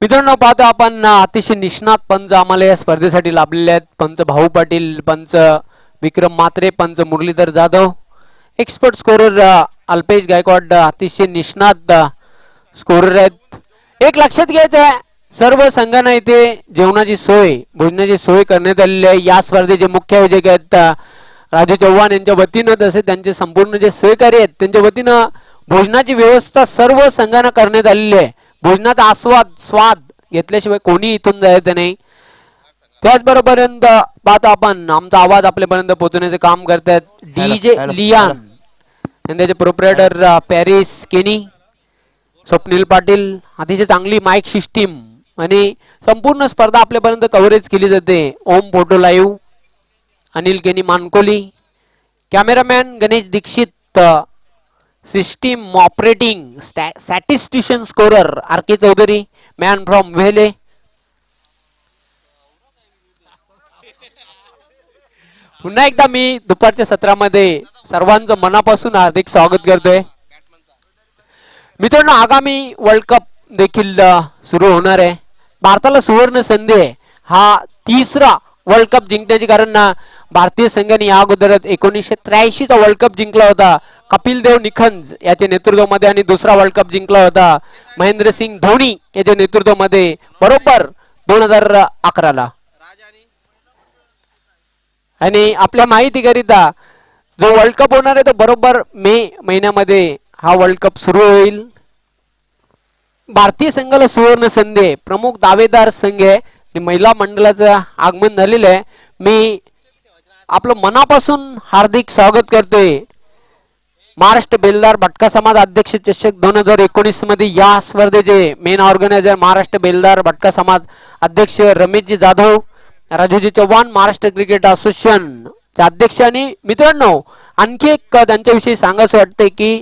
मित्रांनो पाहतो आपण अतिशय निष्णात पंच आम्हाला या स्पर्धेसाठी लाभलेले आहेत. पंच भाऊ पाटील, पंच विक्रम मात्रे, पंच मुरलीधर जाधव, एक्सपर्ट स्कोरर अल्पेश गायकवाड अतिशय निष्णात स्कोरर आहेत. एक लक्षात घ्यायचं आहे, सर्व संघांना इथे जेवणाची सोय, भोजनाची सोय करण्यात आलेली आहे. या स्पर्धेचे मुख्य आयोजक आहेत राजू चव्हाण यांच्या वतीनं, तसे त्यांचे संपूर्ण जे सहकारी आहेत त्यांच्या वतीनं भोजनाची व्यवस्था सर्व संघांना करण्यात आलेली आहे. भोजनाचा स्वाद घेतल्याशिवाय कोणी इथून जायचं नाही. त्याचबरोबर पाहतो आपण आमचा आवाज आपल्यापर्यंत पोहोचवण्याचे काम करतात डीजे लियान आणि त्याचे प्रोप्रायटर पॅरिस केनी, स्वप्नील पाटील. अतिशय चांगली माईक सिस्टीम आणि संपूर्ण स्पर्धा आपल्यापर्यंत कव्हरेज केली जाते. ओम photo live, Anil Keni Mankoli, cameraman Ganesh Dixit, system operating statistician scorer R K Chaudhari, man from व्हेले. पुन्हा एकदा मी दुपारच्या सत्रामध्ये सर्वांचं मनापासून हार्दिक स्वागत करतोय. मित्रांनो, आगामी वर्ल्ड कप देखील सुरू होणार आहे. भारताला सुवर्ण संधी आहे हा तिसरा वर्ल्ड कप जिंकण्याची, कारण भारतीय संघाने या अगोदर 1983 चा वर्ल्ड कप जिंकला होता कपिल देव निखंज याच्या नेतृत्वामध्ये, आणि दुसरा वर्ल्ड कप जिंकला होता महेंद्रसिंग धोनी याच्या नेतृत्वामध्ये बरोबर 2011 ला. आणि आपल्या माहितीकरिता जो वर्ल्ड कप होणार आहे तो बरोबर मे महिन्यामध्ये हा वर्ल्ड कप सुरू होईल. भारतीय संघाला सुवर्ण संधी आहे, प्रमुख दावेदार संघ आहे आणि महिला मंडळाचं आगमन झालेलं आहे. मी आपलं मनापासून हार्दिक स्वागत करतोय. महाराष्ट्र बेलदार भटका समाज अध्यक्ष चषक 2019 मध्ये या स्पर्धेचे मेन ऑर्गनायझर महाराष्ट्र बेलदार भटका समाज अध्यक्ष रमेशजी जाधव, राजूजी चव्हाण महाराष्ट्र क्रिकेट असोसिएशन चे अध्यक्ष. आणि मित्रांनो, आणखी एक त्यांच्याविषयी सांगायचं वाटतंय की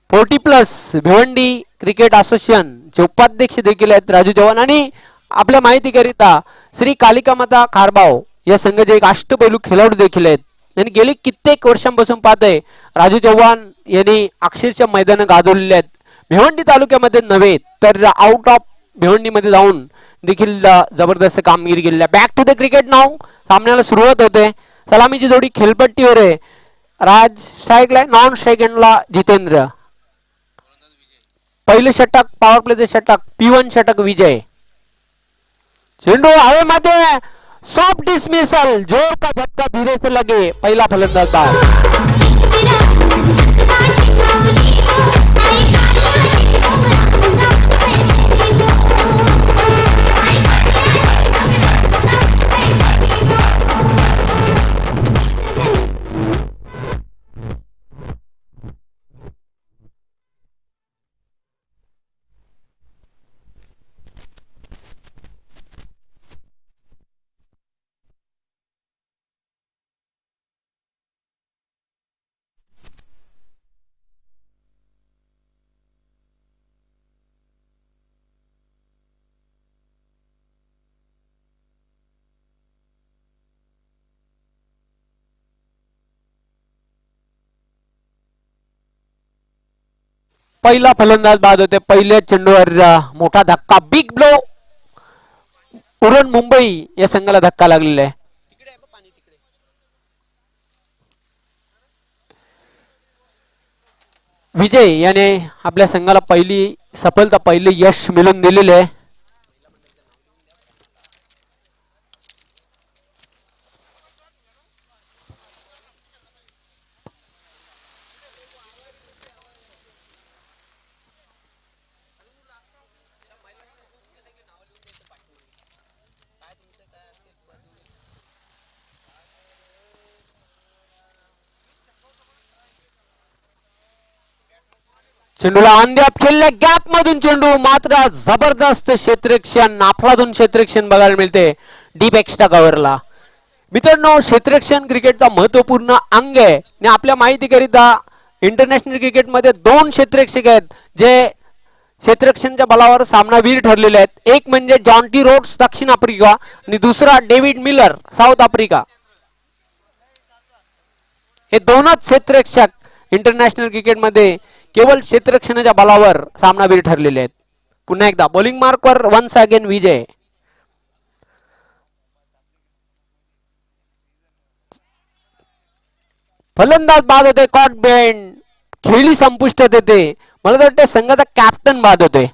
40+ भिवंडी क्रिकेट असोसिएशन चे उपाध्यक्ष देखील आहेत राजू चव्हाण. आणि आपल्या माहितीकरिता श्री कालिका माता खारबाव या संघाचे एक अष्टपैलू खेळाडू देखील आहेत. आणि गेली कित्येक वर्षांपासून पाहतोय राजू चव्हाण यांनी अक्षरशः मैदान गाजवलेले आहेत. भिवंडी तालुक्यामध्ये नव्हे तर आउट ऑफ भिवंडी मध्ये जाऊन देखील जबरदस्त कामगिरी केलेली आहे. बॅक टू द क्रिकेट नाव. सामन्याला सुरुवात होते. सलामीची जोडी खेळपट्टीवर आहे. राज स्ट्राईकला, नॉन स्ट्राईक एंडला जितेंद्र. पहिलं षटक पॉवर प्लेचे षटक P1 षटक विजय. चेंडू हवेमध्ये, सॉफ्ट डिसमिसल, जोर का झटका धीरे से लगे. पहिला फलंदाज बाद. पहिला फलंदाज बाद होते. पहिल्या चेंडूवर मोठा धक्का, बिग ब्लो. उरण मुंबई या संघाला धक्का लागलेला आहे. विजय याने आपल्या संघाला पहिली सफलता, पहिले यश मिळवून दिलेले आहे. चेंडूला अंध्यात खेळल्या गॅप मधून चेंडू, मात्र जबरदस्त क्षेत्ररक्षण, अफलातून क्षेत्ररक्षण बघायला मिळते डीप एक्स्ट्रा कव्हरला. मित्रांनो, क्षेत्ररक्षण क्रिकेटचा महत्वपूर्ण अंग आहे. आणि आपल्या माहितीकरिता इंटरनॅशनल क्रिकेटमध्ये 2 क्षेत्ररक्षक आहेत जे क्षेत्ररक्षणच्या बलावर सामनावीर ठरलेले आहेत. एक म्हणजे जॉन्टी रोड्स दक्षिण आफ्रिका आणि दुसरा डेव्हिड मिलर साऊथ आफ्रिका. हे दोनच क्षेत्ररक्षक इंटरनॅशनल क्रिकेटमध्ये केवळ क्षेत्ररक्षणाच्या बलावर सामनावीर ठरलेले आहेत. पुन्हा एकदा बॉलिंग मार्कवर वन्स अगेन विजय. फलंदाज बाद होते. कॉट बेंड खेळी संपुष्टात येते. मला तर वाटतं संघाचा कॅप्टन बाद होते.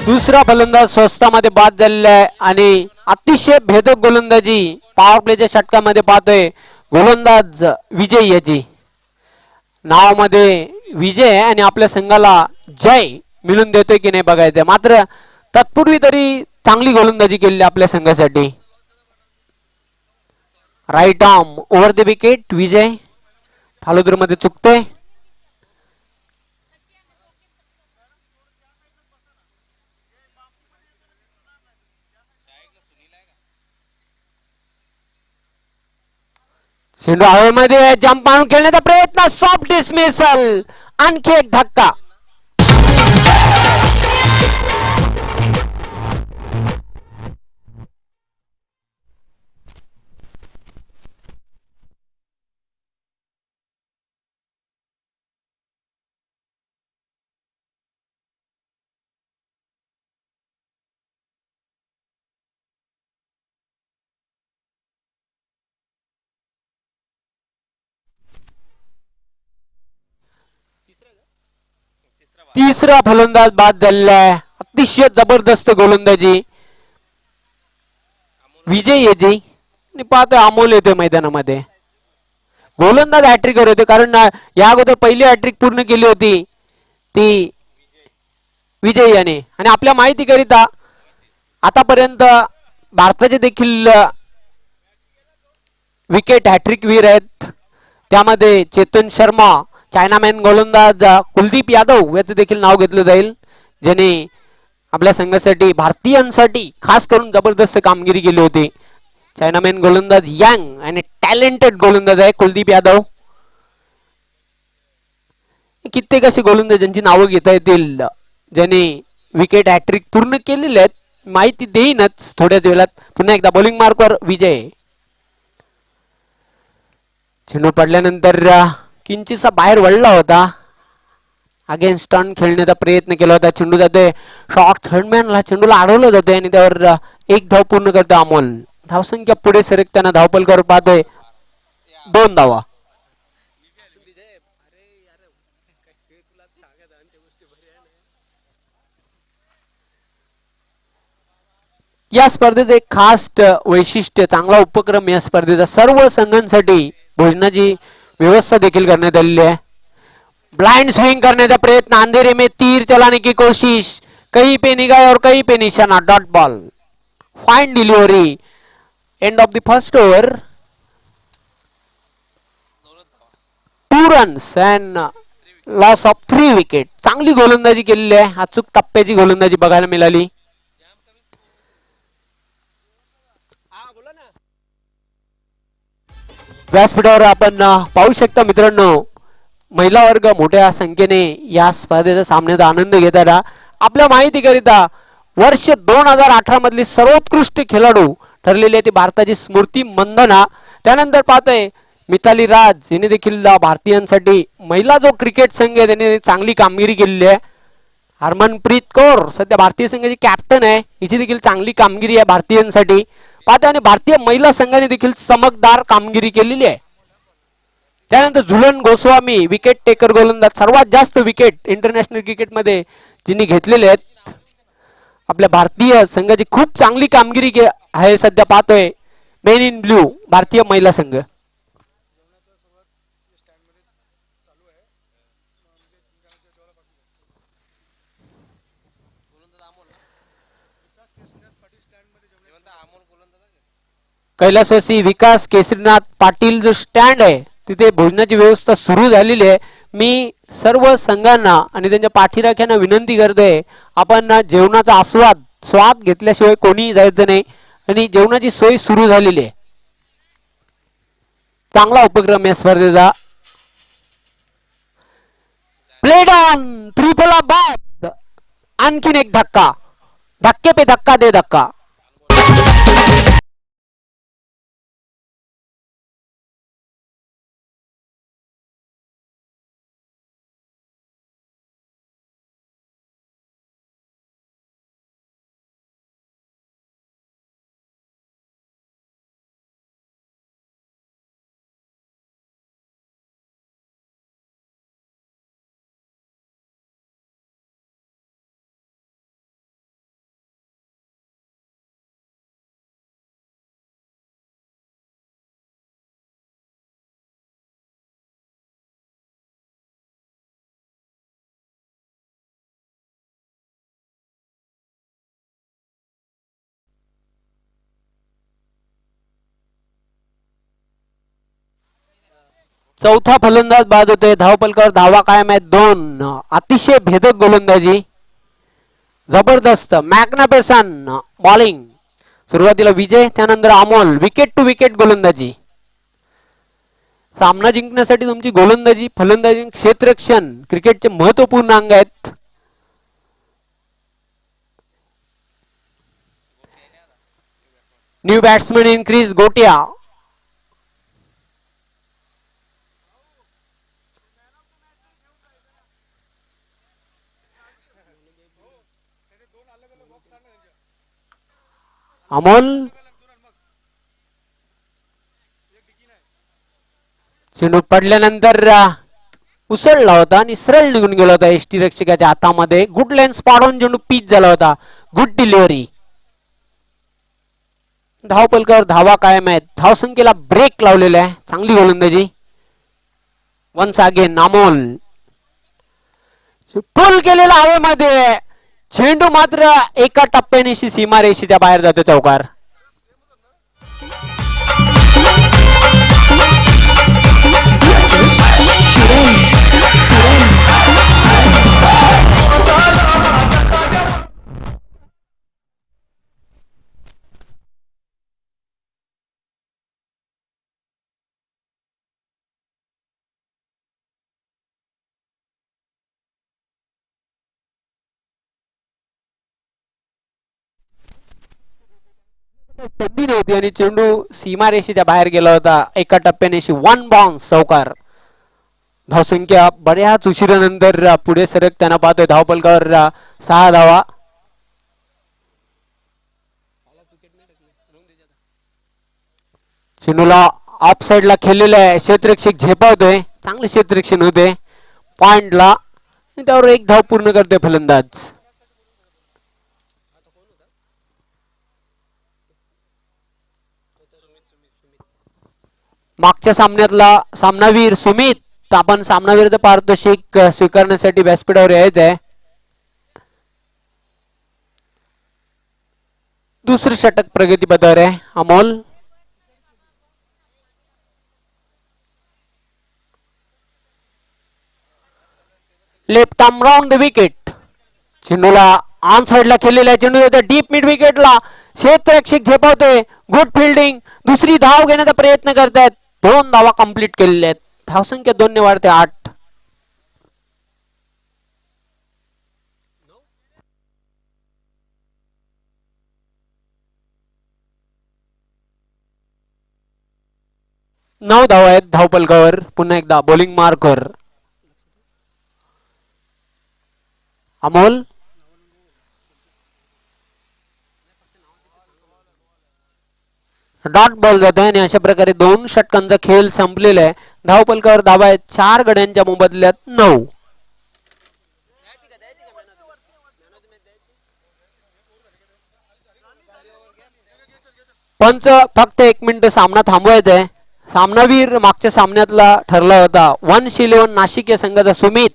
दुसरा फलंदाज स्वस्तामध्ये बाद झालेला आहे आणि अतिशय भेदक गोलंदाजी पॉवर प्लेच्या षटकामध्ये पाहतोय. गोलंदाज विजय याची नावामध्ये विजय आणि आपल्या संघाला जय मिळून देतोय की नाही बघायचं. मात्र तत्पूर्वी तरी चांगली गोलंदाजी केली आपल्या संघासाठी. Right arm over the wicket. Vijay follow through मध्ये चुकतोय. चेंडू हवेमध्ये जम्प मारून खेळण्याचा प्रयत्न. Soft dismissal. आणखी एक धक्का. तिसरा फलंदाज बाद झालेला आहे. अतिशय जबरदस्त गोलंदाजी विजय याची आणि पाहतोय अमोल येतोय मैदानामध्ये. गोलंदाज हॅट्रिकर होते कारण या अगोदर पहिली हॅट्रिक पूर्ण केली होती ती विजय याने. आणि आपल्या माहितीकरिता आतापर्यंत भारताचे देखील विकेट हॅट्रिक वीर आहेत. त्यामध्ये चेतन शर्मा, चायनामॅन गोलंदाज कुलदीप यादव याचं देखील नाव घेतलं जाईल, ज्याने आपल्या संघासाठी भारतीयांसाठी खास करून जबरदस्त कामगिरी केली होती. चायनामॅन गोलंदाज यंग आणि टॅलेंटेड गोलंदाज आहे कुलदीप यादव. कित्येक अशी गोलंदाजांची नावं घेता येतील ज्याने विकेट हॅट्रिक पूर्ण केलेले आहेत. माहिती देईनच थोड्याच वेळात. पुन्हा एकदा बॉलिंग मार्कवर विजय. चेंडू पडल्यानंतर किंचितसा बाहेर वळला होता. अगेन स्टन खेळण्याचा प्रयत्न केला होता. चेंडू जातोय शॉर्ट थर्डमॅनला. चेंडूला अडवलं जातंय आणि त्यावर एक धाव पूर्ण करतो अमोल. धावसंख्या पुढे सरकताना धावपलकर पाहतोय 2 धावा. या स्पर्धेचं एक खास वैशिष्ट्य, चांगला उपक्रम या स्पर्धेचा सर्व संघांसाठी भोजनाची व्यवस्था देखील करण्यात आलेली आहे. ब्लाइंड स्विंग करण्याचा प्रयत्न. अंधेरे में तीर चलाने की कोशिश. कहीं पे निगाह और कहीं पे निशाना. Dot ball. Fine delivery. End of the first over. 2 runs and loss of 3 wicket. चांगली गोलंदाजी केलेली आहे. अचूक टप्प्याची गोलंदाजी बघायला मिळाली. व्यासपीठावर आपण पाहू शकता मित्रांनो, महिला वर्ग मोठ्या संख्येने या स्पर्धेचा सामन्याचा आनंद घेताना. आपल्या माहितीकरिता वर्ष 2018 मधली सर्वोत्कृष्ट खेळाडू ठरलेली ती भारताची स्मृती मंदना. त्यानंतर पाहतोय मिताली राज हिने देखील भारतीयांसाठी महिला जो क्रिकेट संघ आहे त्याने चांगली कामगिरी केलेली आहे. हरमनप्रीत कौर सध्या भारतीय संघाची कॅप्टन आहे. हिची देखील चांगली कामगिरी आहे भारतीयांसाठी. पाहतोय आणि भारतीय महिला संघाने देखील चमकदार कामगिरी केलेली आहे. त्यानंतर झुलन गोस्वामी विकेट टेकर गोलंदाज. सर्वात जास्त विकेट इंटरनॅशनल क्रिकेटमध्ये जिने घेतलेले आहेत. आपल्या भारतीय संघाची खूप चांगली कामगिरी आहे सध्या पाहतोय मेन इन ब्ल्यू भारतीय महिला संघ. कैलासवासी विकास केसरीनाथ पाटील जो स्टँड आहे तिथे भोजनाची व्यवस्था सुरू झालेली आहे. मी सर्व संघांना आणि त्यांच्या पाठीराख्यांना विनंती करतोय, आपण जेवणाचा स्वाद घेतल्याशिवाय कोणीही जायचं नाही. आणि जेवणाची सोय सुरू झालेली आहे. चांगला उपक्रम या स्पर्धेचा. प्लेड ऑन ट्रिपल बाद. आणखीन एक धक्का, धक्के पे धक्का दे धक्का. चौथा फलंदाज बाद होते. धावपलकावर धावा कायम आहेत 2. अतिशय भेदक गोलंदाजी, जबरदस्त मॅग्नापेसन बॉलिंग. सुरुवातीला विजय, त्यानंतर अमोल. विकेट टू विकेट गोलंदाजी. सामना जिंकण्यासाठी तुमची गोलंदाजी, फलंदाजी, क्षेत्ररक्षण क्रिकेटचे महत्वपूर्ण अंग आहेत. New batsman in crease Gotiya. Amol चेंडू पडल्यानंतर उसळला होता आणि सरळ निघून गेला होता एसटी रक्षकाच्या हातामध्ये. गुड लाईन स्पॉट ऑन चेंडू पिच झाला होता. Good delivery. धावपलकावर धावा कायम आहेत. धावसंख्येला ब्रेक लावलेला आहे. चांगली गोलंदाजी. Once again Amol. पुल केलेला हवेमध्ये. चेंडू मात्र एका टप्प्यानेशी सीमारेषेच्या बाहेर जातो चौकार. संधी नव्हती आणि चेंडू सीमारेषेच्या बाहेर गेला होता. एका टप्प्यानेशी 1 बाउन्स चौकार. धावसंख्या बऱ्याच उशिरानंतर पुढे सरकताना पाहतोय. धावपलकावर 6 धावा. चेंडूला ऑफ साइडला खेळलेला आहे. क्षेत्ररक्षक झेपावतोय. चांगले क्षेत्ररक्षण होते पॉइंटला. त्यावर 1 धाव पूर्ण करतोय फलंदाज. मागच्या सामन्यातला सामनावीर सुमित. आपण सामनावीर पारितोषिक स्वीकारण्यासाठी व्यासपीठावर यायचं आहे. दुसरे षटक प्रगतीपथावर आहे Amol. Left arm round the wicket. चेंडूला ऑन साइडला खेळलेला आहे. चेंडू येतो डीप मिड विकेटला. क्षेत्ररक्षक झेपावतोय. Good fielding. दुसरी धाव घेण्याचा प्रयत्न करतायत. 2 धावा कंप्लीट केलेल्या आहेत. धावसंख्या 2 ने वाढते 8. नऊ धावा आहेत धावपलकावर. पुन्हा एकदा bowling marker Amol. Dot ball जात आहे आणि अशा प्रकारे 2 षटकांचा खेळ संपलेला आहे. धावपलकावर धावा आहेत 4 गड्यांच्या मोबदल्यात 9. पंच फक्त 1 मिनिट सामना थांबवायचा आहे. सामनावीर मागच्या सामन्यातला ठरला होता 111 नाशिक या संघाचा सुमित.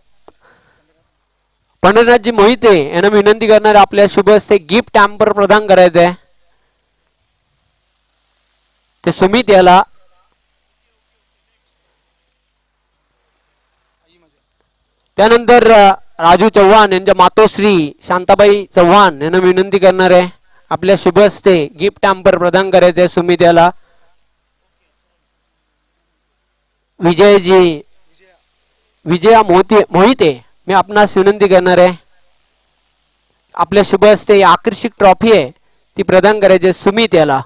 पंढरनाथजी मोहिते यांना विनंती करणार आपल्या शुभ हस्ते गिफ्ट हॅम्पर प्रदान करायचं आहे. ते सुमित याला. त्यानंतर राजू चव्हाण यांच्या मातोश्री शांताबाई चव्हाण यांना विनंती करणार आहे आपल्या शुभ हस्ते गिफ्ट हॅम्पर प्रदान करायचे सुमित याला. विजया मोहिते मी आपणास विनंती करणार आहे आपल्या शुभ हस्ते आकर्षक ट्रॉफी आहे ती प्रदान करायची सुमित याला.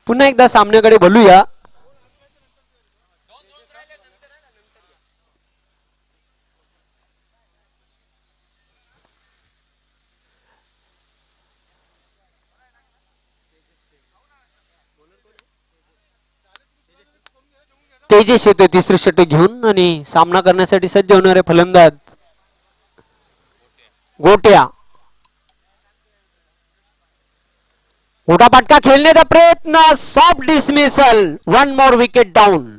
पुन्हा एकदा सामन्याकडे बोलूया. तेजस येतो तिसरे षटक घेऊन आणि सामना करण्यासाठी सज्ज होणारे फलंदाज गोट्या. मोठा फटका खेळण्याचा प्रयत्न soft dismissal. 1 more wicket down.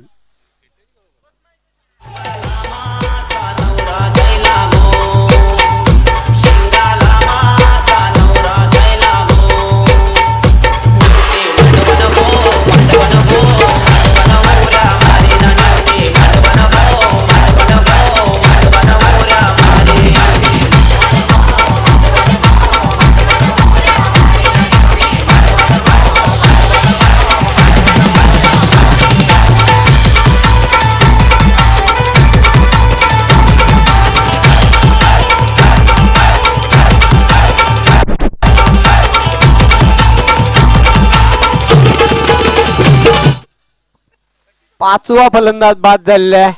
पाचवा फलंदाज बाद झालेला आहे.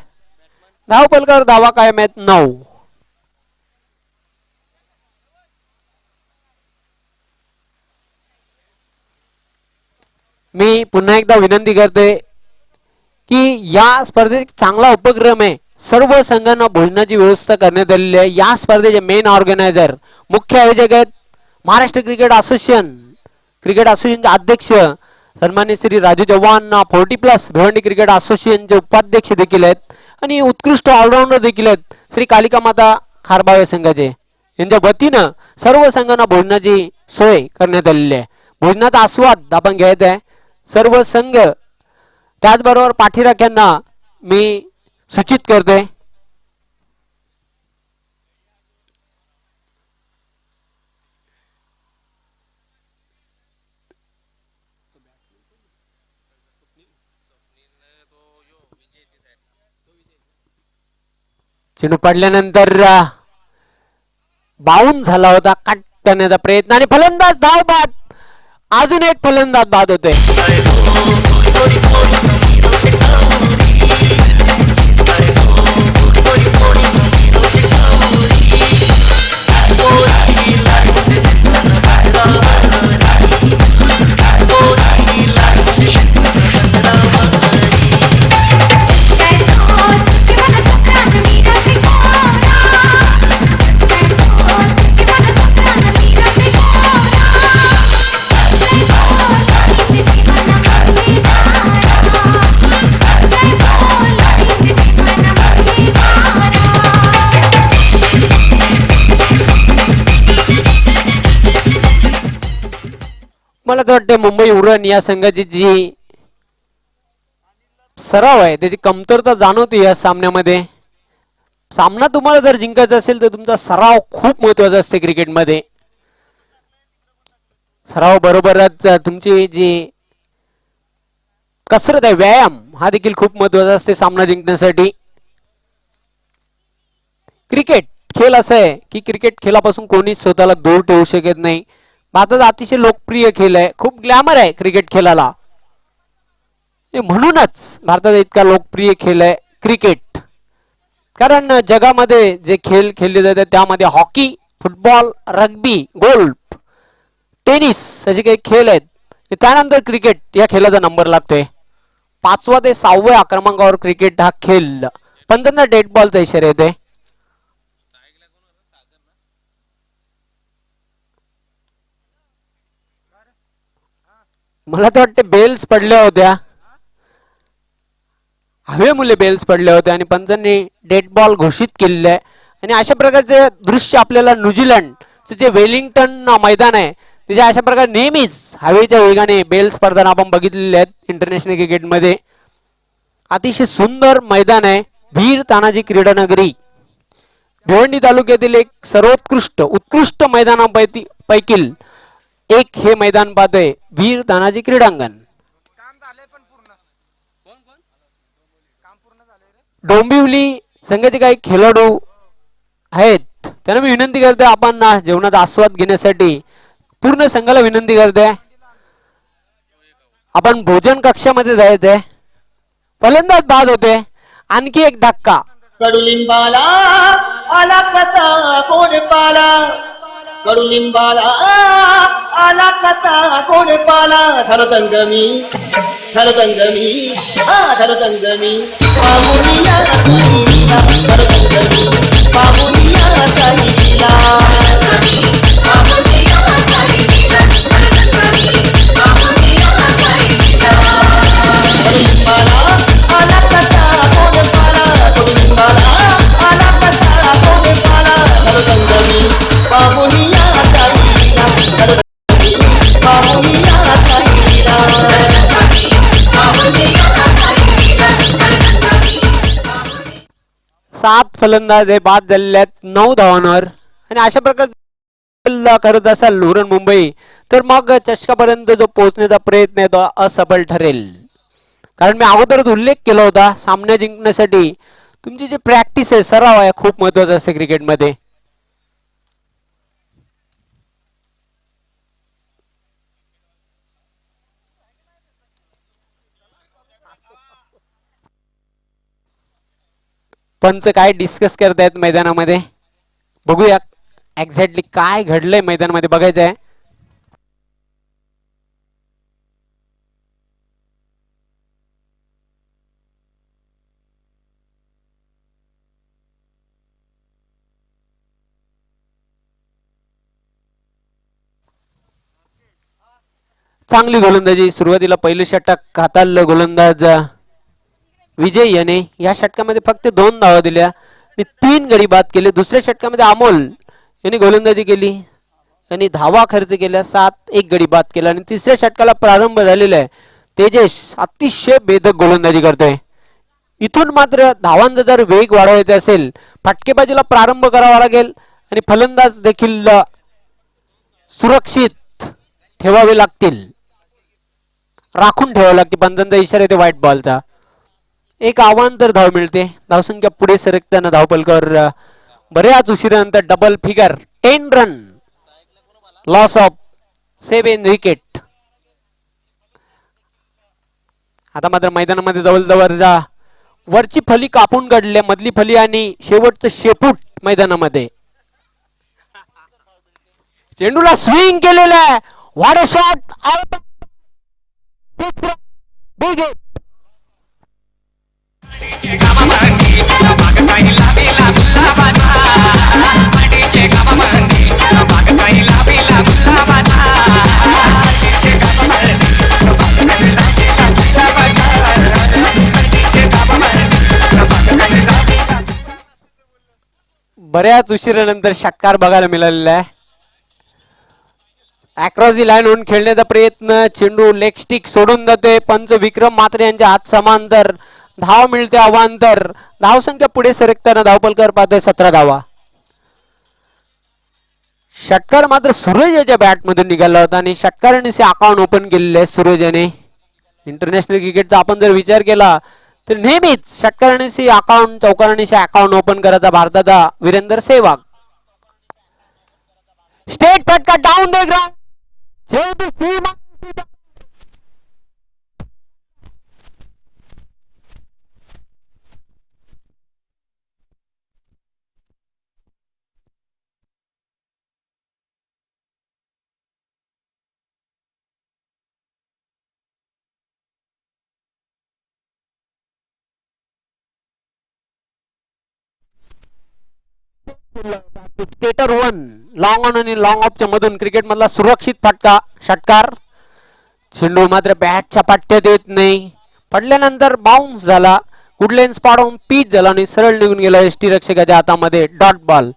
धाव फलकावर धावा कायम आहेत 9. मी पुन्हा एकदा विनंती करते की या स्पर्धेत चांगला उपक्रम आहे. सर्व संघांना भोजनाची व्यवस्था करण्यात आलेली आहे. या स्पर्धेचे मेन ऑर्गनायझर मुख्य आयोजक आहेत महाराष्ट्र क्रिकेट असोसिएशनचे अध्यक्ष सन्मान्य श्री राजू चव्हाण. 40+ भिवंडी क्रिकेट असोसिएशनचे उपाध्यक्ष देखील आहेत आणि उत्कृष्ट ऑलराऊंडर देखील आहेत श्री कालिका माता खारबावे संघाचे. यांच्या वतीनं सर्व संघांना भोजनाची सोय करण्यात आलेली आहे. भोजनाचा आस्वाद आपण घ्यायचा आहे सर्व संघ. त्याचबरोबर पाठीराख्यांना मी सूचित करते चेंडू पडल्यानंतर बाउंड झाला होता. कट करण्याचा प्रयत्न आणि फलंदाज धाव बाद. अजून एक फलंदाज बाद होते. मला तर वाटतं मुंबई उरण या संघाची जी सराव आहे त्याची कमतरता जाणवते या सामन्यामध्ये. सामना तुम्हाला जर जिंकायचा असेल तर तुमचा सराव खूप महत्वाचा असते क्रिकेटमध्ये. सराव बरोबरच तुमची जी कसरत आहे व्यायाम हा देखील खूप महत्वाचा असते सामना जिंकण्यासाठी. क्रिकेट खेळ असा आहे की क्रिकेट खेळापासून कोणीच स्वतःला दूर ठेवू शकत नाही. भारतात अतिशय लोकप्रिय खेळ आहे. खूप ग्लॅमर आहे क्रिकेट खेळाला. म्हणूनच भारतात इतका लोकप्रिय खेळ आहे क्रिकेट. कारण जगामध्ये जे खेळ खेळले जातात त्यामध्ये hockey, football, rugby, golf, tennis असे काही खेळ आहेत. त्यानंतर क्रिकेट या खेळाचा नंबर लागतोय. 5व्या ते 6व्या क्रमांकावर क्रिकेट हा खेळ. पंचांना डेड बॉलचा इशारा येतोय. मला तर वाटते बेल्स पडल्या होत्या. हवे मुले बेल्स पडल्या होत्या आणि पंचांनी डेड बॉल घोषित केलेले आहे आणि अशा प्रकारचे दृश्य आपल्याला न्यूझीलंडचं जे वेलिंग्टन मैदान आहे त्याच्या अशा प्रकारे नेहमीच हवेच्या वेगाने बेल स्पर्धा आपण बघितलेल्या आहेत इंटरनॅशनल क्रिकेटमध्ये. अतिशय सुंदर मैदान आहे वीर तानाजी क्रीडानगरी भिवंडी तालुक्यातील एक सर्वोत्कृष्ट उत्कृष्ट मैदानापैकी एक हे मैदान पाहतोय वीर तानाजी क्रीडांगण. डोंबिवली संघाचे काही खेळाडू आहेत त्यांना मी विनंती करते आपण जेवणाचा आस्वाद घेण्यासाठी पूर्ण संघाला विनंती करते आपण भोजन कक्षामध्ये जायचंय. फलंदाज बाद होते आणखी एक धक्का. कडुलिंबाला आला कसा कोण पाला कडुलिंबाला आला कसा कोण पाला धरतंगमी धरतंगमी धरतंगमी बाबुनिया साईला धरतंगमी बाबुनिया साईला बाबुनिया साईला धरतंगमी बाबुनिया साईला कडुलिंबाला आला कसा कोण पाला कडुलिंबाला आला कसा कोण पाला धरतंगमी बाबुनिया साईला धरतंगमी बाबुनिया साईला धरतंगमी बाबुनिया साईला धरतंगमी 7 फलंदाज हे बाद झालेले आहेत 9 धावांवर आणि अशा प्रकारे करत असाल लुरण मुंबई तर मग चषकापर्यंत जो पोहोचण्याचा प्रयत्न आहे तो असफल ठरेल. कारण मी अगोदरच उल्लेख केला होता सामना जिंकण्यासाठी तुमची जी प्रॅक्टिस आहे सराव आहे खूप महत्वाचा असते क्रिकेटमध्ये. पंच काय डिस्कस करतायत मैदानामध्ये बघूया एक्झॅक्टली काय घडलंय मैदानामध्ये बघायचं आहे. चांगली गोलंदाजी सुरुवातीला पहिलं षटक हाताळलं गोलंदाज विजय याने या षटकामध्ये फक्त 2 धावा दिल्या आणि 3 गडी बाद केले. दुसऱ्या षटकामध्ये अमोल यांनी गोलंदाजी केली आणि धावा खर्च केल्या 7 गडी बाद केला आणि तिसऱ्या षटकाला प्रारंभ झालेला आहे. तेजेश अतिशय भेदक गोलंदाजी करतोय. इथून मात्र धावांचा जर वेग वाढवायचा असेल फटकेबाजीला प्रारंभ करावा लागेल आणि फलंदाज देखील सुरक्षित ठेवावे लागतील राखून ठेवावे लागतील. पंचांचा इशारा येतो व्हाईट बॉलचा. एक अवांतर धाव मिळते धावसंख्या पुढे सरकताना धावपलकर बऱ्याच उशिरानंतर double figure 10 run loss of 7 wicket. आता मात्र मैदानामध्ये जवळजवळ वरची फली कापून काढली मधली फली आणि शेवटचं शेपूट मैदानामध्ये. चेंडूला स्विंग केलेलं आहे what a shot out big hit. बऱ्याच उशिरानंतर षटकार बघायला मिळालेला आहे. अक्रॉस दी लाईन होऊन खेळण्याचा प्रयत्न चेंडू लेग स्टिक सोडून जाते. पंच विक्रम मात्रे यांच्या हात समांतर धाव मिळते अवांतर. धावसंख्या पुढे सरकताना धावपलकर पाहतोय 17 धावा. षटकार मात्र सूरज याच्या बॅट मधून निघाला होता आणि षटकाराने अकाउंट ओपन केलेले आहे सूरज याने. इंटरनॅशनल क्रिकेटचा आपण जर विचार केला तर नेहमीच षटकाराने अकाउंट चौकाराने अकाउंट ओपन करायचा भारताचा वीरेंद्र सेहवाग. स्टेट फटका down the ground. Stator 1 long on आणि लॉंग ऑफच्या मधून क्रिकेट मधला सुरक्षित फटका षटकार. चेंडू मात्र बॅटच्या पाट्यात येत नाही पडल्यानंतर बाउन्स झाला. गुडलेन्स पाडून पीच झाला आणि सरळ निघून गेला यष्टी रक्षकाच्या हातामध्ये डॉट बॉल.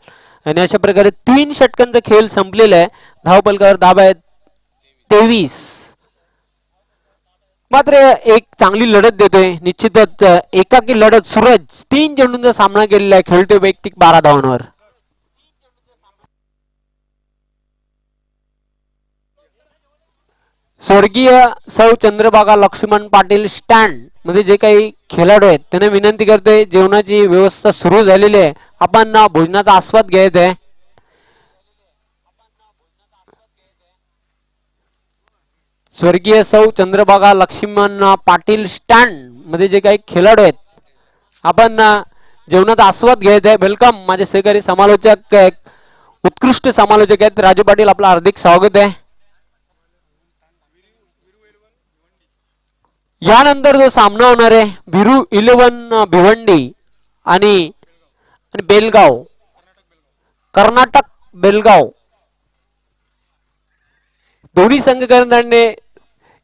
आणि अशा प्रकारे 3 षटकांचा खेळ संपलेला आहे. धावपलकावर धाबा आहेत 23. मात्र एक चांगली लढत देतोय निश्चितच एकाकी लढत. सूरज 3 चेंडूंचा सामना केलेला आहे, खेळतोय वैयक्तिक 12 धावांवर. स्वर्गीय सौ चंद्रभागा लक्ष्मण पाटील स्टँड मध्ये जे काही खेळाडू आहेत त्यांना विनंती करतोय, जेवणाची व्यवस्था सुरू झालेली आहे, आपण भोजनाचा आस्वाद घ्यायचा आहे. स्वर्गीय सौ चंद्रभागा लक्ष्मण पाटील स्टँड मध्ये जे काही खेळाडू आहेत आपण जेवणाचा आस्वाद घ्यायचा आहे. वेलकम माझे सहकारी समालोचक, उत्कृष्ट समालोचक आहेत राजू पाटील, आपलं हार्दिक स्वागत आहे. यानंतर जो सामना होणार आहे भिरू 11 भिवंडी आणि बेलगाव, कर्नाटक बेलगाव. दोन्ही संघ करणारे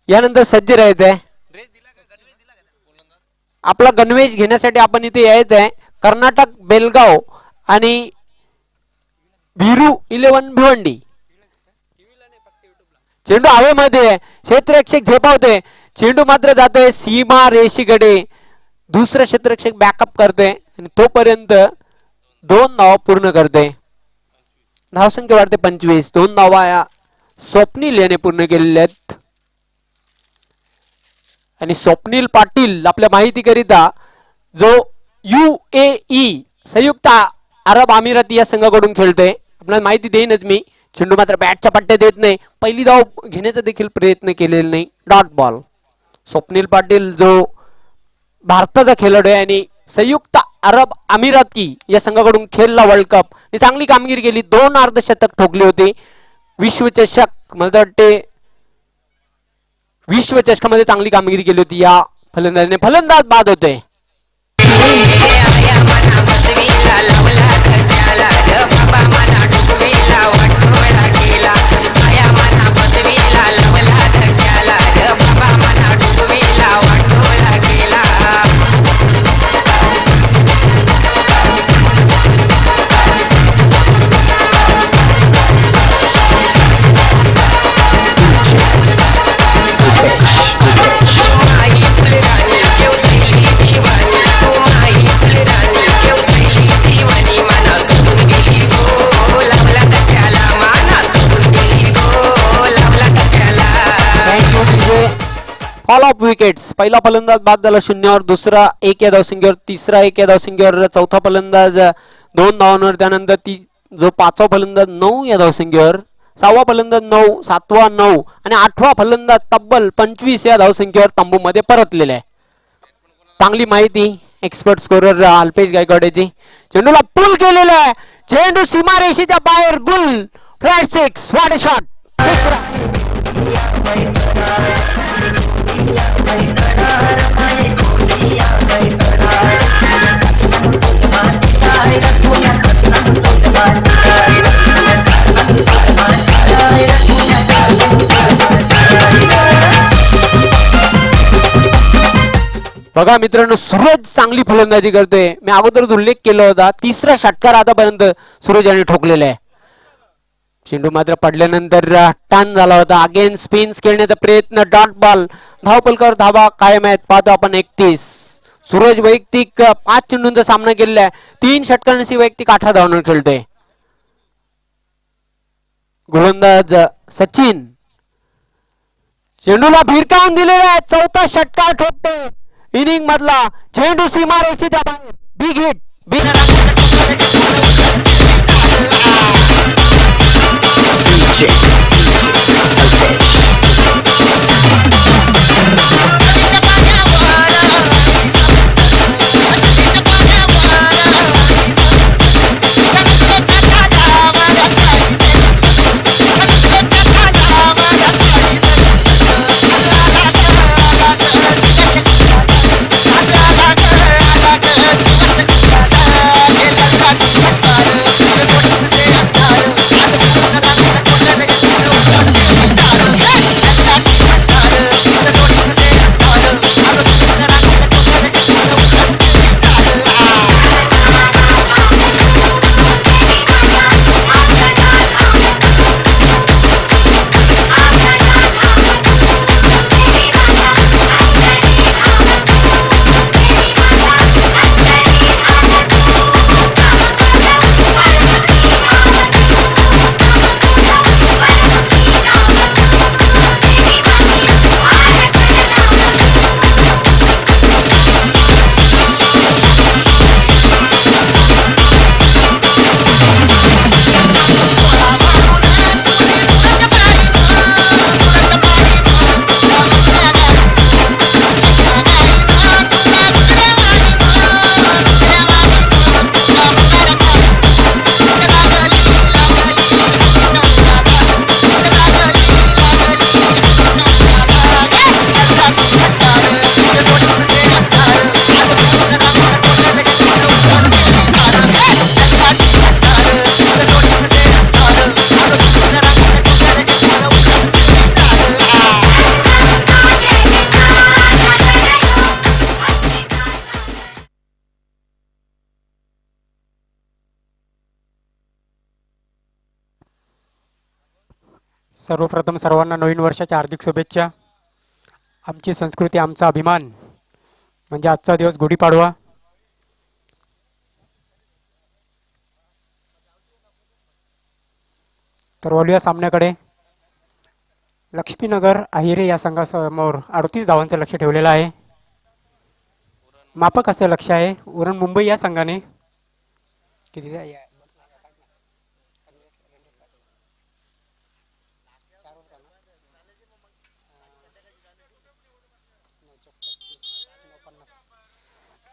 यानंतर सज्ज राहत आहे. आपला गणवेश घेण्यासाठी आपण इथे यायचं आहे. कर्नाटक बेलगाव आणि भिरू 11 भिवंडी. चेंडू हवेमध्ये आहे, क्षेत्ररक्षक झेपावतोय, चेंडू मात्र जातोय सीमा रेषेकडे. दुसरा क्षेत्ररक्षक बॅकअप करतोय आणि तोपर्यंत 2 धावा पूर्ण करतोय. धावसंख्या वाढते 25. 2 धावा या स्वप्नील याने पूर्ण केलेल्या आहेत. आणि स्वप्नील पाटील आपल्या माहितीकरिता जो UAE संयुक्त अरब अमिराती या संघाकडून खेळतोय, आपल्याला माहिती देईनच मी. चेंडू मात्र बॅटच्या पट्ट्यात देत नाही, पहिली धाव घेण्याचा देखील प्रयत्न केलेला नाही, डॉट बॉल. स्वप्नील पाटील जो भारताचा खेळाडू आहे आणि संयुक्त अरब अमिराती या संघाकडून खेळला वर्ल्ड कप, चांगली कामगिरी केली, 2 अर्धशतक ठोकले होते. विश्वचषक मला वाटते विश्वचषकामध्ये चांगली कामगिरी केली होती या फलंदाजाने. फलंदाज बाद होते. All of wickets. पहिला फलंदाज बाद झाला 0वर, दुसरा 1 या धावसंख्येवर, तिसरा 1 या धावसंख्येवर, चौथा फलंदाज 2 धावांवर, त्यानंतर जो 5वा फलंदाज 9 या धावसंख्येवर, 6वा फलंदाज 9, 7वा 9 आणि 8वा फलंदाज तब्बल 25 या धावसंख्येवर तंबूमध्ये परतलेला आहे. चांगली माहिती एक्सपर्ट स्कोरर अल्पेश गायकवाड याची. चेंडूला पुल केलेला आहे, चेंडू सीमारेषेच्या बाहेर, गुल, फ्लॅट 6, व्हाट अ शॉट. बघा मित्रांनो, सूरज चांगली फलंदाजी करतोय. मी अगोदरच उल्लेख केला होता, तिसरा षटकार आतापर्यंत सूरज याने ठोकलेला आहे. चेंडू मात्र पडल्यानंतर टर्न झाला होता. अगेन स्पिन्स खेळण्याचा प्रयत्न, डॉट बॉल. धावपलकावर धावा कायम आहेत, पाहतो आपण 31. सूरज वैयक्तिक 5 चेंडूंचा सामना केलेला आहे, 3 षटकांशी वैयक्तिक 18 धावांवर खेळतोय. गोलंदाज सचिन चेंडूला भिरकावून दिलेला आहे, 4था षटकार ठोकतोय. इनिंग मधला चेंडू सीमारेषेच्या बाहेर, बिग हिट, बिग सर्वप्रथम सर्वांना नवीन वर्षाच्या हार्दिक शुभेच्छा. आमची संस्कृती आमचा अभिमान म्हणजे आजचा दिवस गुढीपाडवा. तर वळूया सामन्याकडे. लक्ष्मीनगर अहिरे या संघासमोर 38 धावांचं लक्ष ठेवलेलं आहे. मापक असे लक्ष आहे उरण मुंबई या संघाने किती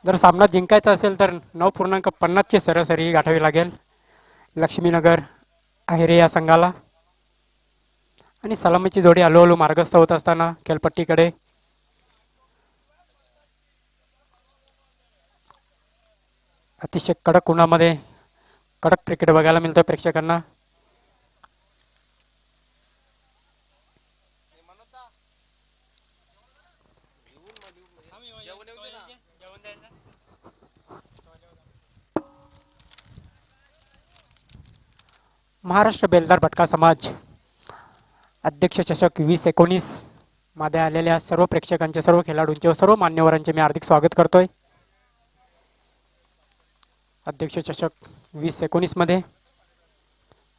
जर सामना जिंकायचा असेल तर 9.50ची सरासरी गाठावी लागेल लक्ष्मीनगर अहिरे या संघाला. आणि सलामीची जोडी हळूहळू मार्गस्थ होत असताना खेळपट्टीकडे अतिशय कडक उन्हामध्ये कडक क्रिकेट बघायला मिळतं प्रेक्षकांना. महाराष्ट्र बेलदार भटका समाज अध्यक्ष चषक 2019 मध्ये आलेल्या सर्व प्रेक्षकांचे, सर्व खेळाडूंचे व सर्व मान्यवरांचे मी हार्दिक स्वागत करतोय. अध्यक्ष चषक 2019 मध्ये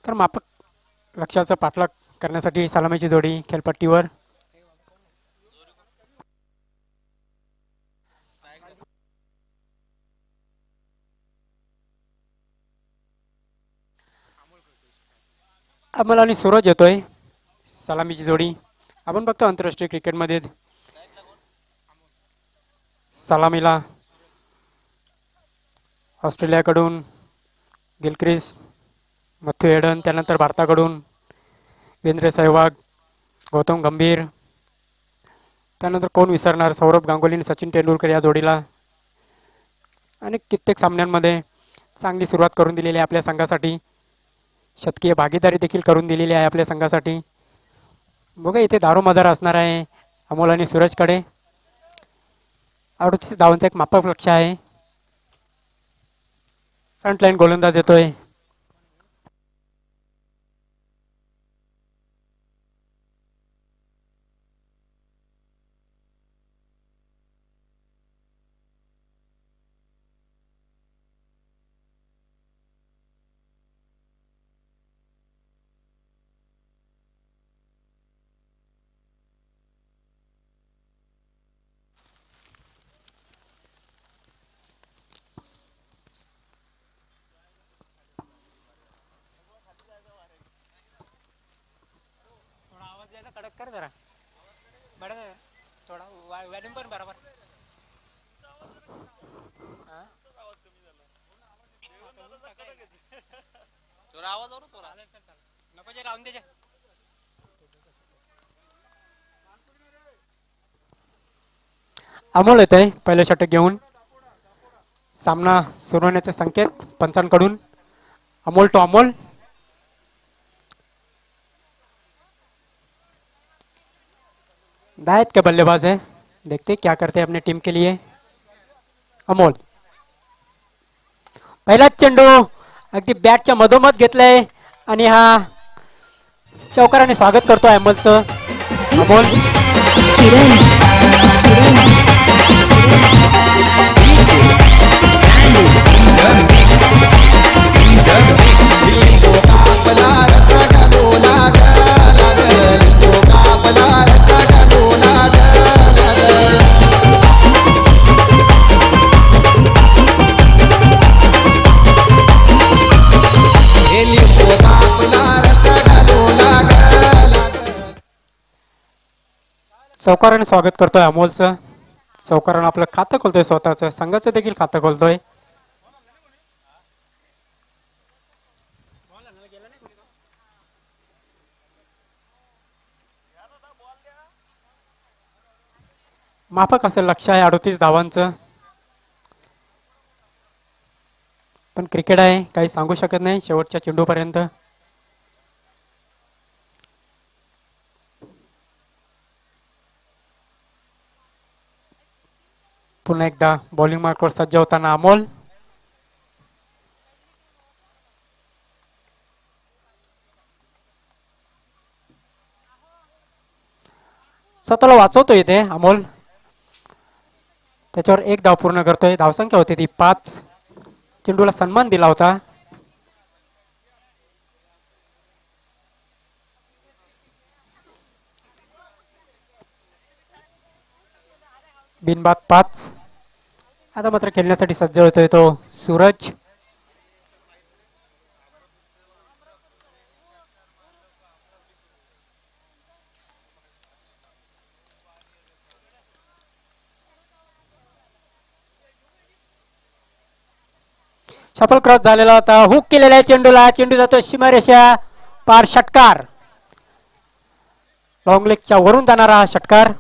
तर मापक लक्ष्याचा पाठलाग करण्यासाठी सलामीची जोडी खेळपट्टीवर. अमल आणि सूरज येतोय सलामीची जोडी. आपण बघतो आंतरराष्ट्रीय क्रिकेटमध्ये सलामीला ऑस्ट्रेलियाकडून गिलक्रिस्ट, मथ्यू हेडन, त्यानंतर भारताकडून वीरेंद्र सहवाग, गौतम गंभीर, त्यानंतर कोण विसरणार सौरभ गांगुली आणि सचिन तेंडुलकर या जोडीला. आणि कित्येक सामन्यांमध्ये चांगली सुरुवात करून दिलेली आहे आपल्या संघासाठी. शतकीय भागीदारी देखील करून दिलेली आहे आपल्या संघासाठी. बघा इथे दारोमदार असणार आहे अमोल आणि सूरजकडे. 38 धावांचं एक मापक लक्ष आहे. फ्रंटलाईन गोलंदाज येतोय. कडक कर जरा बडा थोडा वॅल्यूम पण बरोबर. नको जे राहून दे. अमोल येत आहे पहिलं षटक घेऊन. सामना सुरू होण्याचे संकेत पंचांकडून. अमोल टू अमोल. दायत के बल्लेबाज है, देखते क्या करते हैं अपने टीम के लिए. अमोल पहिलाच चेंडू अगदी बॅटच्या मधोमध घेतलंय आणि हा चौकाराने स्वागत करतोय अमोलचं. अमोल चौकाराने स्वागत करतोय अमोलचं. चौकारानं आपलं खातं खोलतोय, स्वतःचं संघाचं देखील खातं खोलतोय. माफक असेल लक्ष आहे 38 धावांचं. पण क्रिकेट आहे काही सांगू शकत नाही शेवटच्या चेंडूपर्यंत. पुन्हा एकदा बॉलिंग मार्कवर सज्ज होताना अमोल. स्वतःला वाचवतोय इथे अमोल. त्याच्यावर एक धाव पूर्ण करतोय. धावसंख्या होती ती 5. चेंडूला सन्मान दिला होता. बिनबाद 5. आता मात्र खेळण्यासाठी सज्ज होतोय तो सूरज. शफल क्रॉस झालेला होता. हुक केलेला आहे चेंडूला. चेंडू जातो सीमारेषा पार. षटकार. लॉंग लेगच्या वरून जाणारा हा षटकार.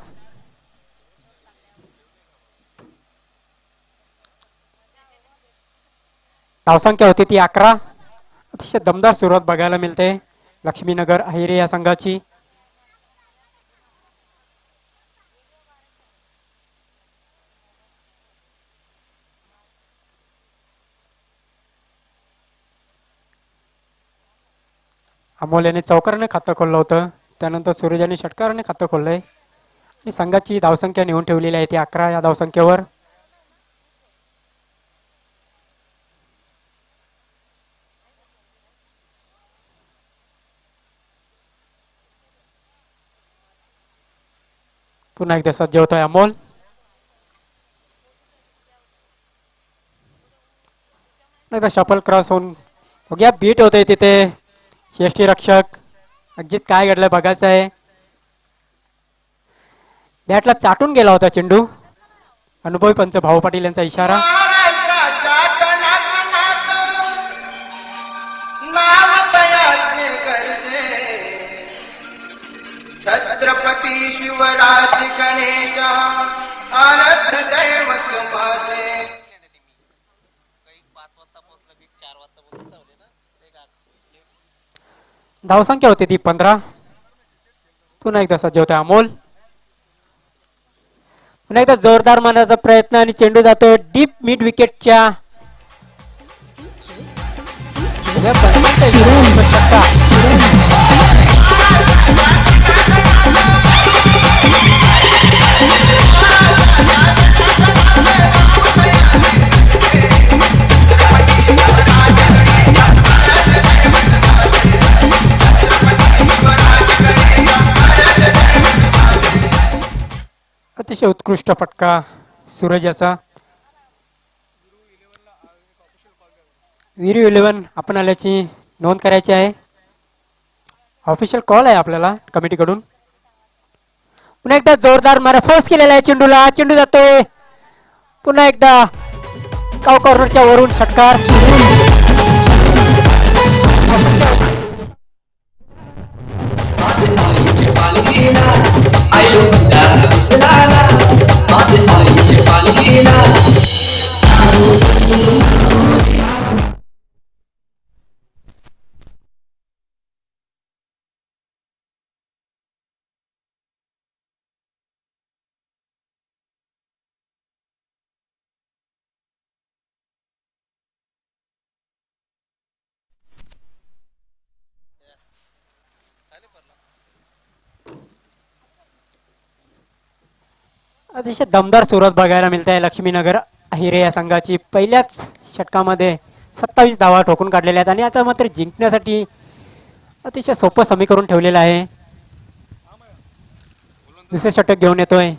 धावसंख्या होती ती 11. अतिशय दमदार सुरुवात बघायला मिळते लक्ष्मीनगर अहिरे या संघाची. अमोल याने चौकाराने खातं खोललं होतं. त्यानंतर सूरज यांनी षटकाराने खातं खोललंय आणि संघाची धावसंख्या नेऊन ठेवलेली आहे ती 11 या धावसंख्येवर. पुन्हा एकदा सज्ज होतोय अमोल. एकदा शफल क्रॉस होऊन बघूया बीट होतंय तिथे. रक्षक अजित काय घडलंय बघायचं आहे. बॅटला चाटून गेला होता चेंडू. अनुभवी पंच भाऊ पाटील यांचा इशारा. महाराष्ट्राच्या टणाटणात नाव तयाचे करते छत्रपती शिवराज गणेश आराध्य दैवत माझे. धावसंख्या होती ती 15. पुन्हा एकदा सज्ज होता अमोल. पुन्हा एकदा जोरदार मारण्याचा प्रयत्न आणि चेंडू जातो डीप मिड विकेटच्या. अतिशय उत्कृष्ट फटका सूरज याचा. वीरू 11 आपण आल्याची नोंद करायची आहे. ऑफिशियल कॉल आहे आपल्याला कमिटीकडून. पुन्हा एकदा जोरदार मारा फोर्स केलेला आहे चेंडूला. चेंडू जातोय पुन्हा एकदा काव कॉर्नरच्या वरून षटकार. अतिशय दमदार सुरुवात बघायला मिळते आहे लक्ष्मीनगर अहिरे या संघाची. पहिल्याच षटकामध्ये 27 धावा ठोकून काढलेल्या आहेत आणि आता मात्र जिंकण्यासाठी अतिशय सोपं समीकरण ठेवलेलं आहे. दुसरे षटक घेऊन येतोय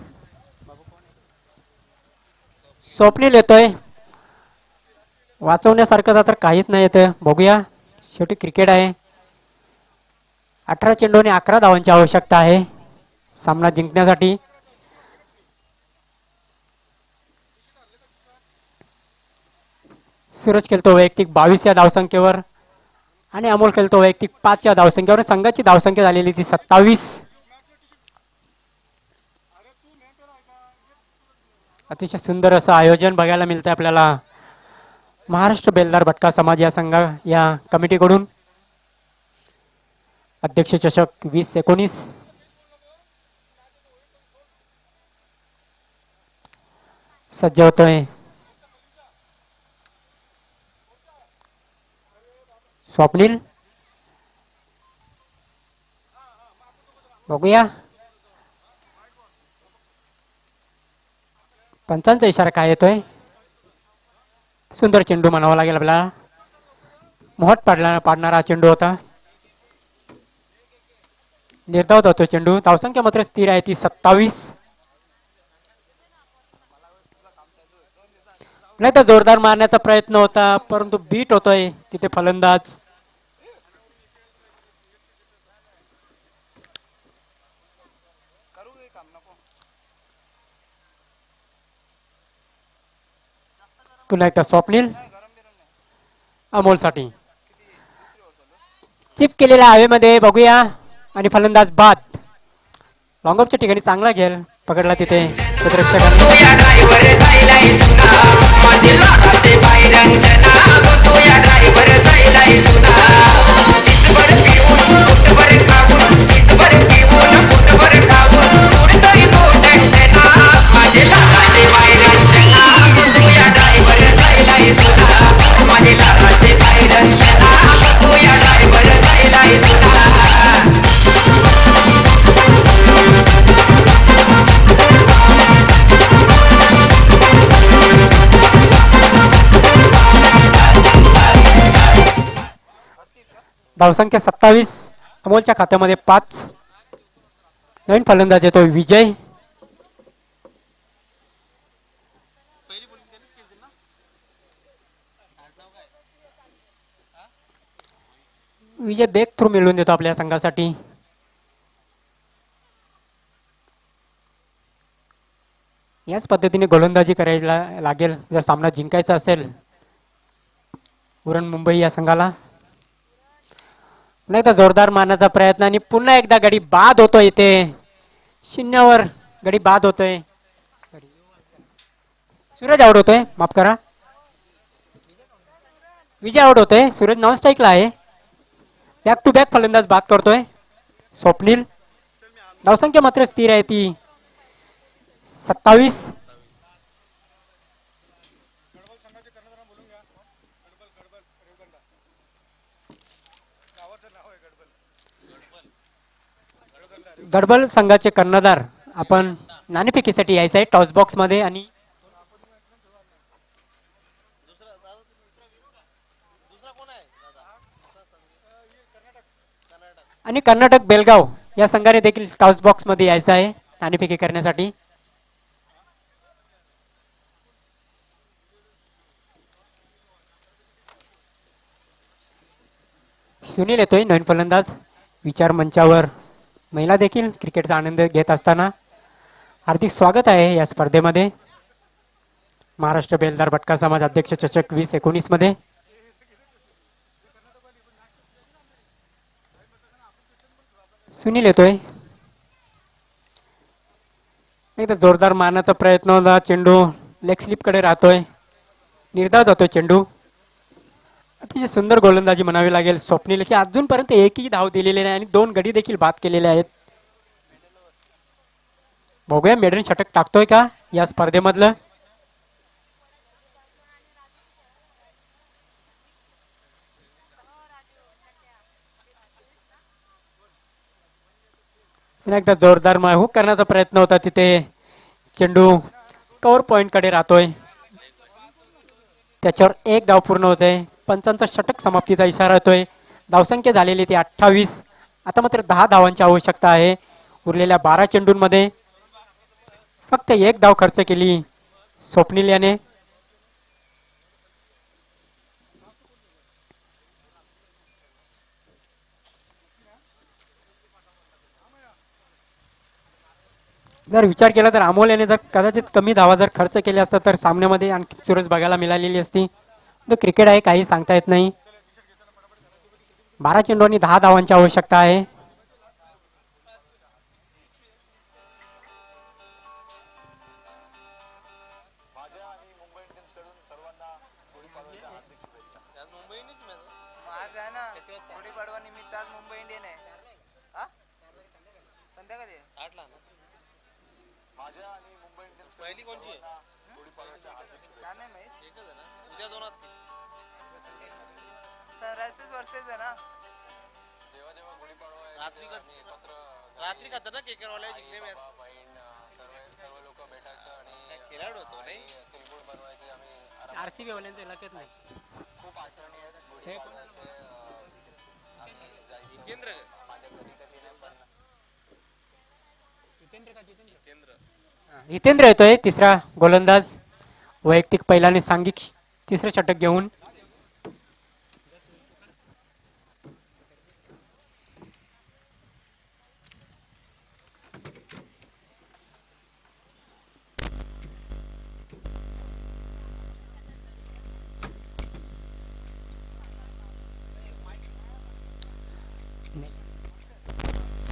स्वप्नील. येतोय वाचवण्यासारखं तर काहीच नाही येतं. बघूया शेवटी क्रिकेट आहे. 18 चेंडू आणि 11 धावांची आवश्यकता आहे सामना जिंकण्यासाठी. सूरज खेळतो वैयक्तिक 22 या धावसंख्येवर आणि अमोल खेळतो वैयक्तिक 5 या धावसंख्येवर. संघाची धावसंख्या झालेली ती 27. अतिशय सुंदर असं आयोजन बघायला मिळतं आपल्याला महाराष्ट्र बेलदार भटका समाज या संघ या कमिटीकडून. अध्यक्ष चषक 2019. सज्ज होतोय स्वप्नील. बघूया पंचांचा इशारा काय येतोय? सुंदर चेंडू म्हणावा लागेल आपल्याला. मोहट पाडणारा चेंडू होता. निर्धावत होतो चेंडू. धावसंख्या मात्र स्थिर आहे ती 27. नाही तर जोरदार मारण्याचा प्रयत्न होता परंतु बीट होतोय तिथे फलंदाज. पुन्हा एकदा स्वप्नील अमोलसाठी चिप केलेल्या हवेमध्ये बघूया आणि फलंदाज बाद. लॉंगऑफच्या ठिकाणी चांगला घेल पकडला तिथे धावसंख्या 27. अमोलच्या खात्यामध्ये 5. नवीन फलंदाज येतो विजय. विजय बेक थ्रू मिळवून देतो आपल्या संघासाठी. याच पद्धतीने गोलंदाजी करायला लागेल जर सामना जिंकायचा असेल उरण मुंबई या संघाला. नाही तर जोरदार मारण्याचा प्रयत्न आणि पुन्हा एकदा गडी बाद होतोय इथे. शून्यावर गडी बाद होतोय. सूरज आउट होतोय, माफ करा. विजय आउट होतोय. सूरज नॉन स्ट्राईकला आहे. बॅक टू बॅक फलंदाज बाद करतोय स्वप्नील. धावसंख्या मात्र स्थिर आहे ती 27. गडबल संघाचे कर्णधार आपण नाणेफेकीसाठी यायचं आहे टॉस बॉक्स मध्ये. आणि कर्नाटक बेलगाव या संघाने देखील टॉस बॉक्स मध्ये यायचं आहे नाणेफेकी करण्यासाठी. सुनील येतोय नवीन फलंदाज. विचार मंचावर महिला देखील क्रिकेटचा आनंद घेत असताना हार्दिक स्वागत आहे या स्पर्धेमध्ये. महाराष्ट्र बेलदार भटका समाज अध्यक्ष चषक 2019 मध्ये. सुनील येतोय. एकदा जोरदार मारण्याचा प्रयत्न होता. चेंडू लेग स्लिप कडे राहतोय. निर्धाव जातोय चेंडू. अतिशय सुंदर गोलंदाजी म्हणावी लागेल स्वप्नीलची. अजूनपर्यंत एकही धाव दिलेली नाही आणि 2 गडी देखील बाद केलेले आहेत. बघूया मेडन षटक टाकतोय का या स्पर्धेमधलं. एकदा जोरदार हुक करण्याचा प्रयत्न होता तिथे. चेंडू कव्हर पॉइंट कडे राहतोय. त्याच्यावर 1 धाव पूर्ण होते. पंचांचा षटक समाप्तीचा इशारा येतोय. धावसंख्या झालेली ती 28. आता मात्र 10 धावांची आवश्यकता आहे. उरलेल्या 12 चेंडूंमध्ये फक्त 1 धाव खर्च केली स्वप्नील याने. जर विचार केला तर अमोल याने जर कदाचित कमी धावा जर खर्च केल्या असता तर सामन्यामध्ये आणखी चुरस बघायला मिळालेली असती. तो क्रिकेट आहे, काही सांगता येत नाही. 12 चेंडू आणि 10 धावांची आवश्यकता आहे. मुंबई इंडियन आहे. संध्याकाळी 8 ला माझ्या आणि मुंबई इंडियन्स पहिली कोणची आहे? काय नाही माहित. एकच आहे ना. उद्या 2 सनरायझर्स वर्सेस आहे ना. जेव्हा जेव्हा गुढीपाडवा आहे रात्री खातात ना केकर वाले जिंकले मॅच. सर्व लोक भेटायचं आणि तिलगुळ बनवायचे आम्ही आरसीबी वाल्यांच्या इलाक्यात नाही. खूप आठवणी आहेत गुढी पाडव्याचे, आम्ही जायचो माझ्या घरी कधी नाही पण जितेंद्र येतोय तिसरा गोलंदाज वैयक्तिक पहिल्याने सांघिक तिसरं षटक घेऊन.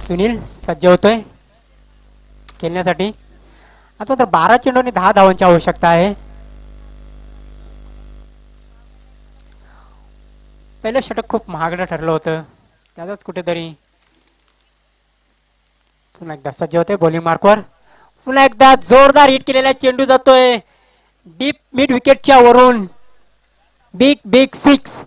सुनील सज्ज होतोय खेळण्यासाठी. आता तर 12 चेंडू आणि 10 धावांची आवश्यकता आहे. पहिलं षटक खूप महागडं ठरलं होतं, त्याचाच कुठेतरी. पुन्हा एकदा सज्ज होते बॉलिंग मार्कवर. पुन्हा एकदा जोरदार हिट केलेला चेंडू जातोय डीप मिड विकेटच्या वरून. Big big six.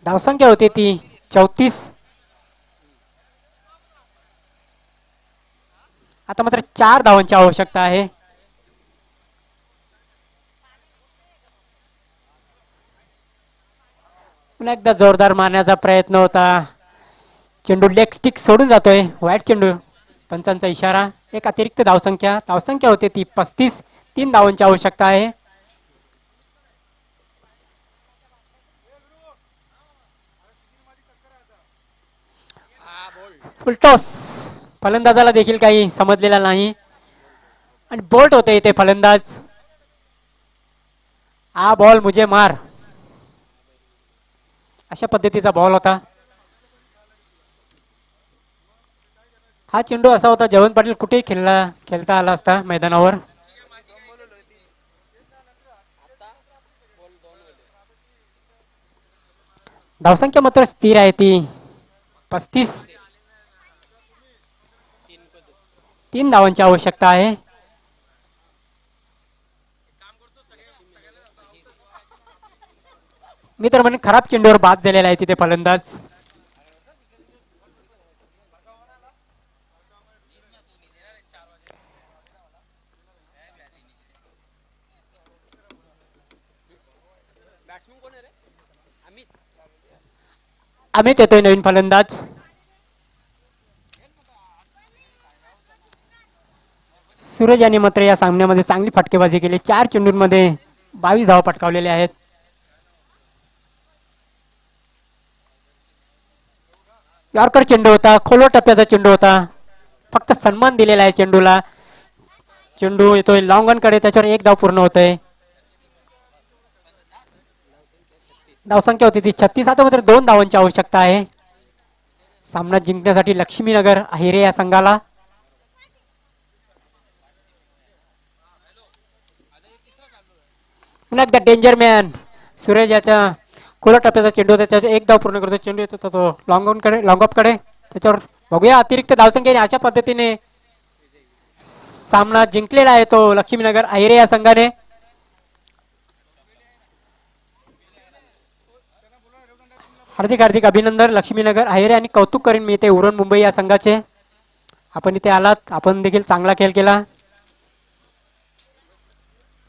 धावसंख्या होती ती 34. आता मात्र 4 धावांची आवश्यकता आहे. पुन्हा एकदा जोरदार मारण्याचा प्रयत्न होता, चेंडू लेग स्टिक सोडून जातोय. वाईट चेंडू, पंचांचा इशारा. एक अतिरिक्त धावसंख्या. धावसंख्या होते ती 35. 3 धावांची आवश्यकता आहे. फुलटॉस. फलंदाजाला देखील काही समजलेला नाही आणि बोल्ट होते इथे फलंदाज. हा बॉल मुझे मार, अशा पद्धतीचा बॉल होता. हा चेंडू असा होता जयवंत पाटील कुठेही खेळता आला असता मैदानावर. धावसंख्या मात्र स्थिर आहे ती 35. 3 धावांची आवश्यकता आहे. मी तर म्हणेन खराब चेंडूवर बाद झालेला आहे तिथे फलंदाज. अमित येतोय नवीन फलंदाज. सूरज यांनी मात्र या सामन्यामध्ये चांगली फटकेबाजी केली. 4 चेंडूंमध्ये 22 धावा पटकावलेले आहेत. यॉर्कर चेंडू होता, खोलवर टप्प्याचा चेंडू होता. फक्त सन्मान दिलेला आहे चेंडूला. चेंडू येतोय लॉंग ऑन कडे, त्याच्यावर 1 धाव पूर्ण होतोय. धावसंख्या होती ती 36. आता मात्र 2 धावांची आवश्यकता आहे सामना जिंकण्यासाठी लक्ष्मीनगर अहिरे या संघाला. पुन्हा एकदा डेंजर मॅन सूरज याच्या खोला टप्प्याचा चेंडू होता, त्याचा 1 धाव पूर्ण करतो. चेंडू येतो तो लॉंग ऑफ कडे, त्याच्यावर बघूया अतिरिक्त धावसंख्येने. अशा पद्धतीने सामना जिंकलेला आहे तो लक्ष्मीनगर अहिरे या संघाने. हार्दिक हार्दिक अभिनंदन लक्ष्मीनगर अहिरे, आणि कौतुक करीन मी इथे उरण मुंबई या संघाचे. आपण इथे आलात, आपण देखील चांगला खेळ केला.